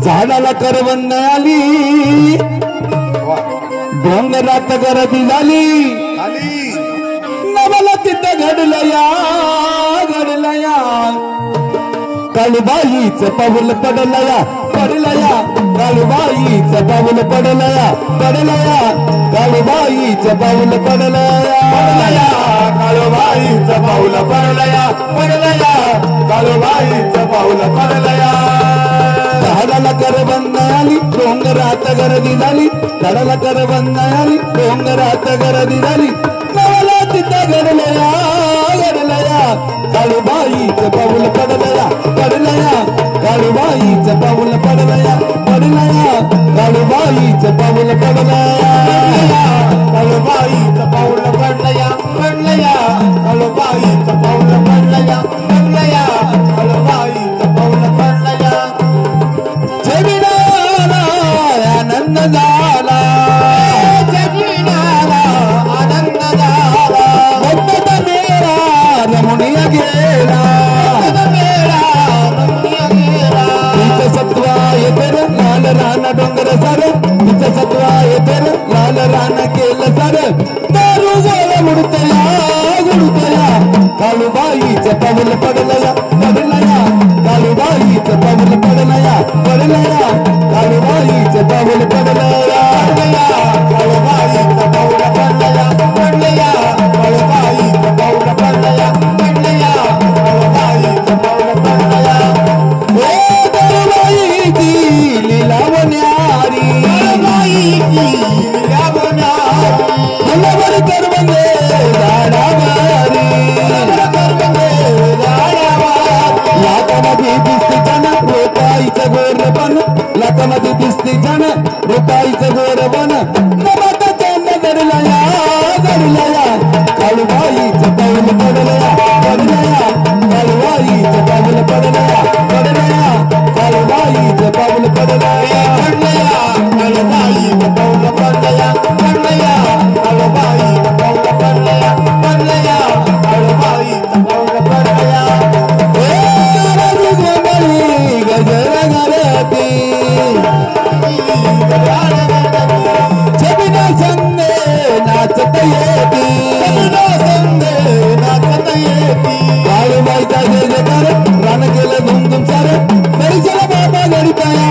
झाडाला करवंद आली डोंगरात गर्दी झाली नवला तिथं घडलया काळूबाईच पाऊल पडलया काळूबाईच पाऊल पडलया काळूबाईच पाऊल पडलया काळूबाईच पाऊल पडलया काळूबाईच पाऊल पडलया झाडाला करवंद आली डोंगरात गर्दी झाली झाडाला करवंद आली डोंगरात गर्दी झाली नवला तिथं घडलया काळूबाईच पाऊल पडलया काळूबाईच पाऊल पडलया काळूबाईच पाऊल पडलया काळूबाईच पाऊल पडलया काळूबाईच पाऊल पडलया काळूबाईच पाऊल पडलया जमीनाला आनंद झाला आनंद झाला भक्त मेरा रमणीय गेला तिचं सत्वा येते लाल रान डोंगर सर तिचं सत्वा येते लाल रान केलं सर दारू गोळ गुडतया काळूबाईच पाऊल पडलया काळूबाईच पाऊल पडलया काळूबाईच पाऊल पडलया काळूबाईच पाऊल पडलया काळूबाईच पाऊल पडलया काळूबाईच पाऊल पडलया मनवर करवंदे झाडावारी लाटामध्ये दिसते जन रुपाईचं गोरबन लाटामध्ये दिसते जन रुपाईचं गोरबन नमाता चांद गडलया काळूबाईचं पाऊल पडलया काळूबाईचं पाऊल पडलया काळूबाईचं पाऊल पडलया काळूबाईच पाऊल पडलया काळूबाईच पाऊल पडलया काळूबाईच पाऊल पडलया गजर घालती जमीना संगे नाचत येती काळूबाईचा जय जयकार रान केलं धुमधुम सार तरी बाबा गडतया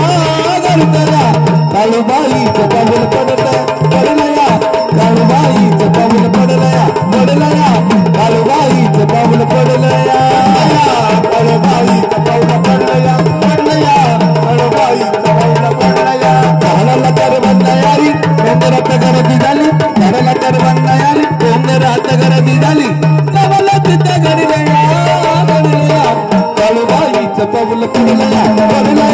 काळूबाईचं पाऊल पडलया काळूबाईचं पाऊल पडलया काळूबाईचं पाऊल पडलया काळूबाईच पाऊल पडलया काळूबाईच पाऊल पडलया झाडाला करवंद आली डोंगरात गर्दी झाली झाडाला करवंद आली डोंगरात गर्दी झाली नवला तिथं घडलया काळूबाईचं पाऊल पडलया